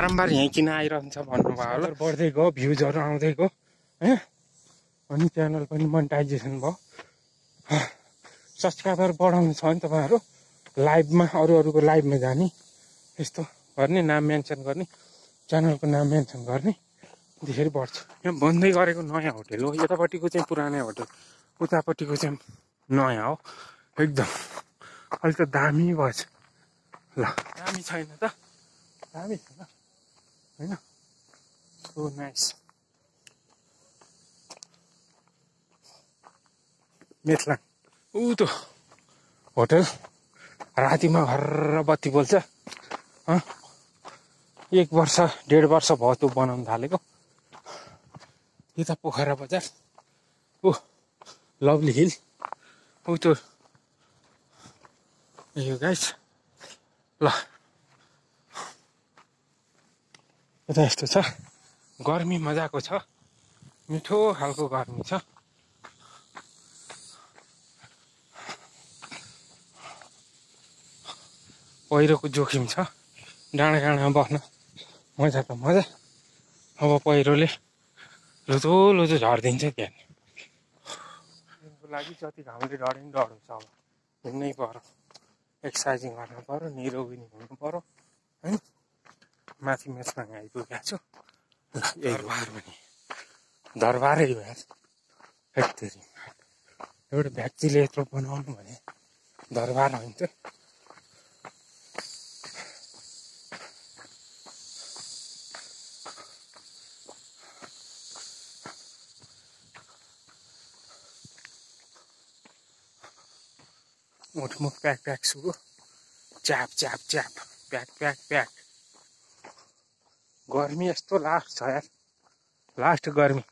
बारम्बार यहीँ किन आइरहन्छ भन्नुभयो होला। बढ्दै गयो, भ्युजहरू आउँदै गयो होइन, अनि च्यानल पनि मोनेटाइजेसन भयो। सब्सक्राइबर बढाउनु छ भने तपाईँहरू लाइभमा अरूको लाइभमा जाने, यस्तो गर्ने, नाम मेन्सन गर्ने, च्यानलको नाम मेन्सन गर्ने, त्यसरी बढ्छ। यहाँ बन्दै गरेको नयाँ होटेल हो, यतापट्टिको चाहिँ पुरानै होटेल, उतापट्टिको चाहिँ नयाँ हो एकदम। अहिले त दामी भएछ। ल दामी छैन त, दामी छैन होइन, सो नाइस। मेथलाङ ऊ त होटल रातिमा घर्र बत्ती बोल्छ। 1 वर्ष 1.5 वर्ष भयो त्यो बनाउनु थालेको। यता पोखरा बजार, ऊ लभली हिल, ऊ त्यो यो गाइस। ल यता यस्तो छ, गर्मी मजाको छ, मिठो खालको गर्मी छ। पहिरोको जोखिम छ, डाँडा काँडामा बस्न मजा त मजा, अब पहिरोले लुतो लुतो झरिदिन्छ त्यहाँ। दिनको लागि जति घामले डढे पनि डर हुन्छ। अब हिँड्नै पर्यो, एक्सर्साइजिङ गर्नु पर्यो, निरोगिनी हुनु पर्यो होइन। माथि मेचलाङ आइपुगेको छु। दरबार पनि दरबारै हो यार, हेक्तेरी एउटा व्यक्तिले यत्रो बनाउनु भने दरबार होइन त। मुठमुख प्याक प्याक सुरु, च्याप च्याप च्याप, प्याक प्याक प्याक। गर्मी यस्तो लास्ट छ यार, लास्ट गर्मी।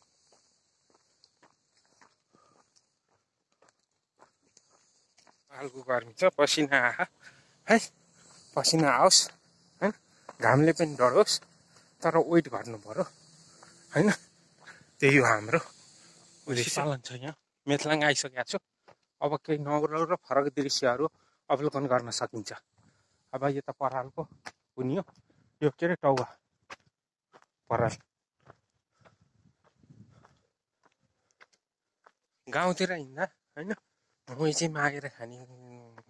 हालको गर्मी छ, पसिना आहा है, पसिना आओस् होइन, घामले पनि डढोस्, तर वेट घट्नु पर्यो होइन। त्यही हो हाम्रो उद्देश्य। पालन छ यहाँ। मेथलाङ आइसकेको छु। अब केही नौलो र फरक दृश्यहरू अवलोकन गर्न सकिन्छ। अब यता परालको हुनियो, यो के अरे टौवा पराल। गाउँतिर हिँड्दा होइन मही चाहिँ मागेर खाने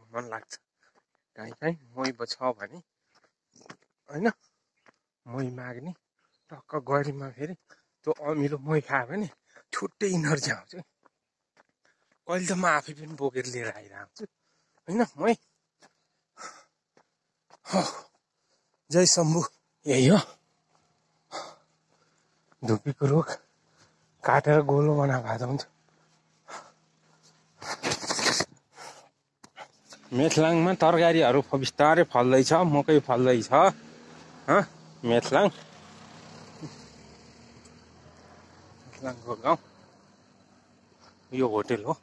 मन लाग्छ। काहीँ काहीँ मही छ भने होइन, मही माग्ने, टक्क गरीमा फेरि त्यो अमिलो मही खायो भने छुट्टै इनर्जी आउँछ। कहिले त म आफै पनि बोकेर लिएर आइरहेको छु होइन मही। जय शम्भु, यही हो। धुपीको रुख काटेर गोलो बनाएको हुन्छ। मेथलाङमा तरकारीहरू बिस्तारै फल्दैछ, मकै फल्दैछ। मेथलाङको गाउँ यो होटेल हो।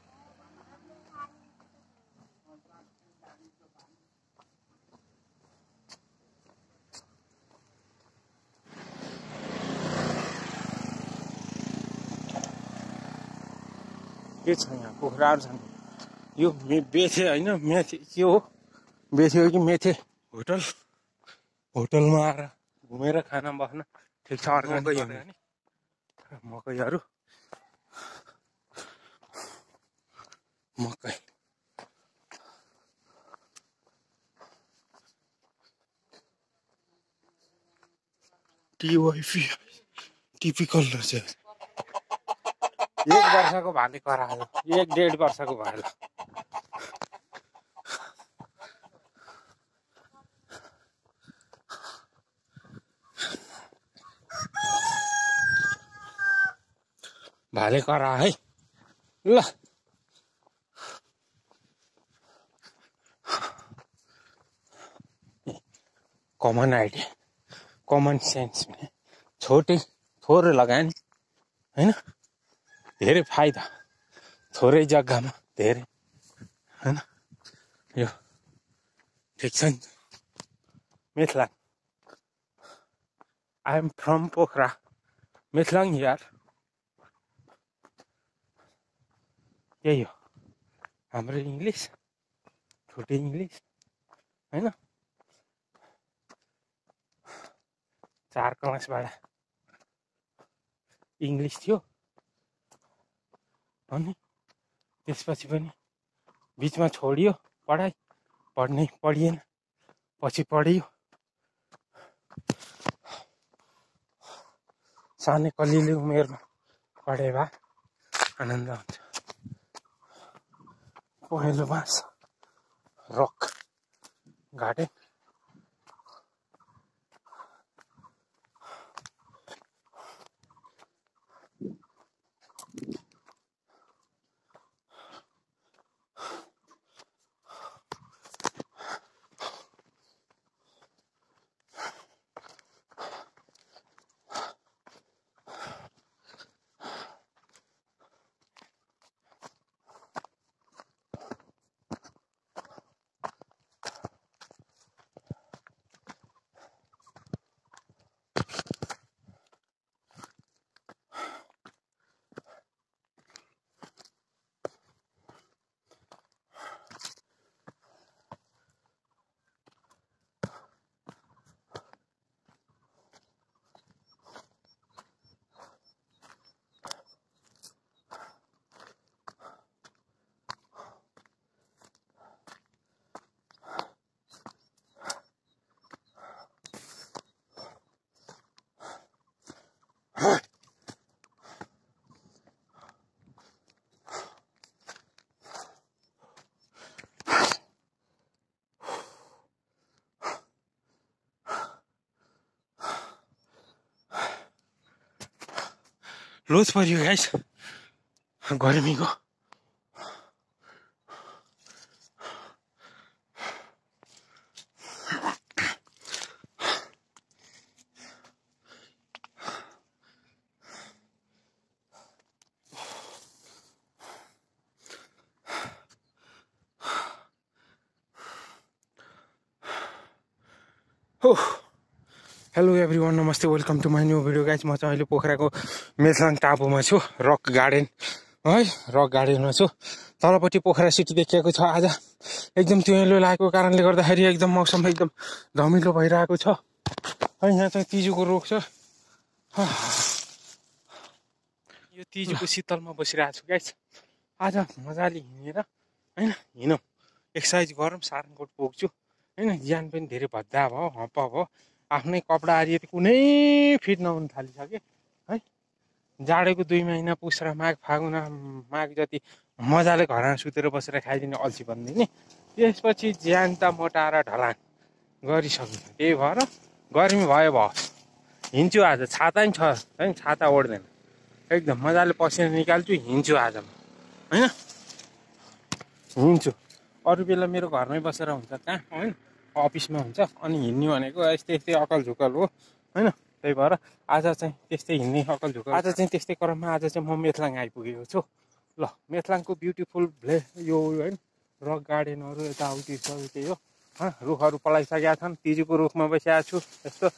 के छ यहाँ पोखराहरू छन्। यो बेथे होइन, मेथे के हो, बेथे हो कि मेथे होटल। होटलमा आएर घुमेर खाना बस्न ठिक छ। मकैहरू मकै टिवाइफी टिपिकल रहेछ। 1 वर्षको भाले करायो, 1.5 वर्षको भयो। भाले करा है ल। कमन आइडिया, कमन सेन्स भने छोटै थोरै लगाए नि होइन, धेरै फाइदा थोरै जग्गामा धेरै होइन। यो ठिक छ नि। मेथलाङ, आई एम फ्रम पोखरा, मेथलाङ यार। यही हो हाम्रो इङ्ग्लिस, छुट्टै इङ्ग्लिस होइन। 4 क्लासबाट इङ्ग्लिस थियो अनि त्यसपछि पनि बिचमा छोडियो पढाइ पढिएन पछि पढियो सानै कलिलो उमेरमा पढे भए आनन्द हुन्छ पहेँलो बाँस रक गार्डन लोज पऱ्यो गाइस गर्मीको हेलो एभ्रीवन नमस्ते welcome to my new video guys म चाहिँ अहिले पोखराको मेथलाङ टापुमा छु रक गार्डन है रक गार्डनमा छु तलपट्टि पोखरा सिटी देखिएको छ आज एकदम तिमीलो लागेको कारणले गर्दाखेरि एकदम मौसम एकदम धमिलो भइरहेको छ है यहाँ चाहिँ तिजुको रुख छ यो तिजुको शीतलमा बसिरहेको छु गाइस आज मजाले हिँडेर हैन हिँडौँ एक्सर्साइज गरौँ सारनकोट पुग्छु हैन ज्यान पनि धेरै भद्दा भयो हप्प भयो आफ्नै कपडा आदि कुनै फिट नहुन थालिसक्यो है जाडोको 2 महिना पुस र माघ फागुन माघ जति मजाले घरमा सुतेर बसेर खाइदिने अल्छी बनिदिने त्यसपछि ज्यान त मोटाएर ढलान गरिसक्यो त्यही भएर गर्मी भयो हिँड्छु आज छाता नि छ है छाता ओढ्दैन एकदम मजाले पसिना निकाल्छु हिँड्छु आज म हैन हिँड्छु अरू बेला मेरो घरमै बसेर हुन्छ कहाँ हैन अफिसमा हुन्छ अनि हिँड्ने भनेको यस्तै अकल झुकल हो हैन त्यही भएर आज चाहिँ त्यस्तै हिँड्ने अकल झुकल आज चाहिँ त्यस्तै क्रममा आज चाहिँ म मेथलाङ आइपुगेको छु ल मेथलाङको ब्युटिफुल यो हैन रक गार्डनहरू यताउति छ त्यही हो रुखहरू पलाइसकेका छन् तिजुको रुखमा बसिरहेको छु यस्तो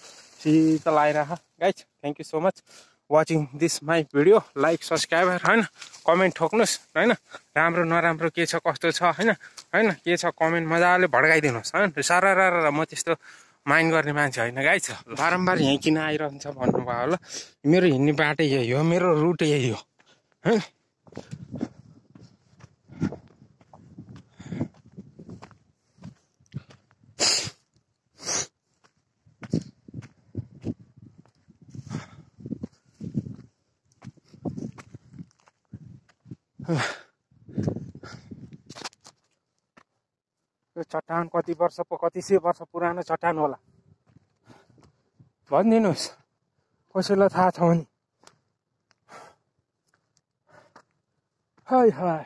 शीतल आइरह guys thank you so much watching this my video like subscriber हैन कमेन्ट ठोक्नुहोस् हैन राम्रो नराम्रो के छ कस्तो छ हैन के छ कमेन्ट मजाले भड्काइदिनुहोस् हैन सारा म त्यस्तो माइन्ड गर्ने मान्छे होइन गाइज बारम्बार यहीँ किन आइरहन्छ भन्नुभयो होला मेरो हिँड्ने बाटो यही हो मेरो रुट यही हो हैन यो चट्टान कति सय वर्ष पुरानो चट्टान होला भनिदिनुहोस् कसैलाई थाहा छ भने हाय हाय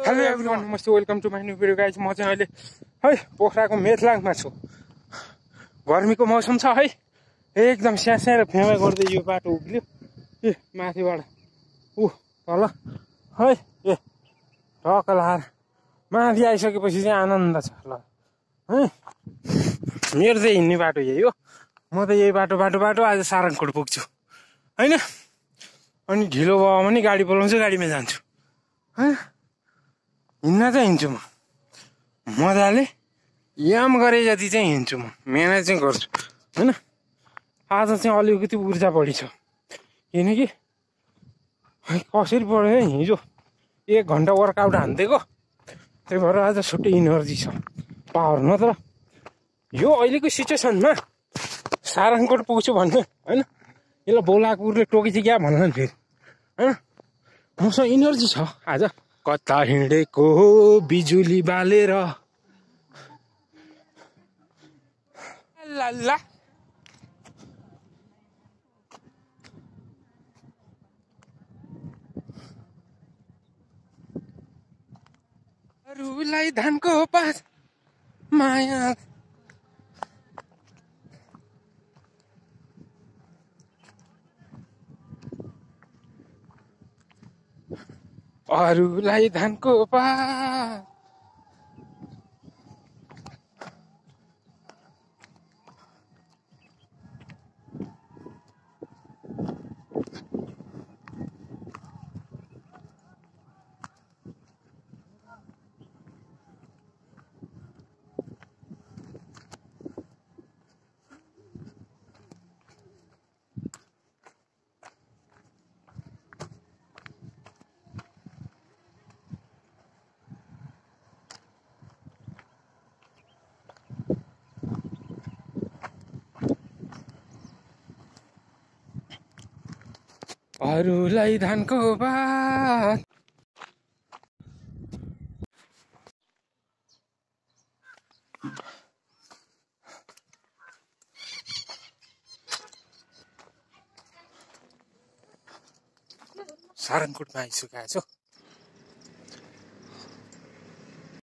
हेलो एभ्रीवन, नमस्ते, welcome to my new video guys. म चाहिँ अहिले है पोखराको मेथलाङमा छु। गर्मीको मौसम छ है, एकदम स्यास्या र फेमा गर्दै यो बाटो उक्ल्यो। ए माथिबाट तल है, ए टक्क लाएर माथि आइसकेपछि चाहिँ आनन्द छ। ल है, मेरो चाहिँ हिँड्ने बाटो यही हो। म त यही बाटो आज सारङकोट पुग्छु होइन। अनि ढिलो भयो भने गाडी बोलाउँछु, गाडीमा जान्छु है। हिँड्न चाहिँ हिँड्छु म मजाले, याम गरे जति चाहिँ हिँड्छु म, मेहनत चाहिँ गर्छु होइन। आज चाहिँ अलिकति ऊर्जा बढी छ किनकि कसरी पढ्यो है, हिजो 1 घन्टा वर्कआउट हानिदिएको, त्यही भएर आज छुट्टै इनर्जी छ, पावर। नत्र यो अहिलेको सिचुएसनमा सारङकोट पुग्छु भन्नु होइन, यसलाई बोलाकुरले टोकी चाहिँ क्या भन्ला नि फेरि होइन। मसँग इनर्जी छ आज। कता हिँडेको बिजुली बालेर ला अरूलाई धानको पात माया अरूलाई धानको पात अरूलाई धानको पात। सारङकोटमा आइसकेको छु।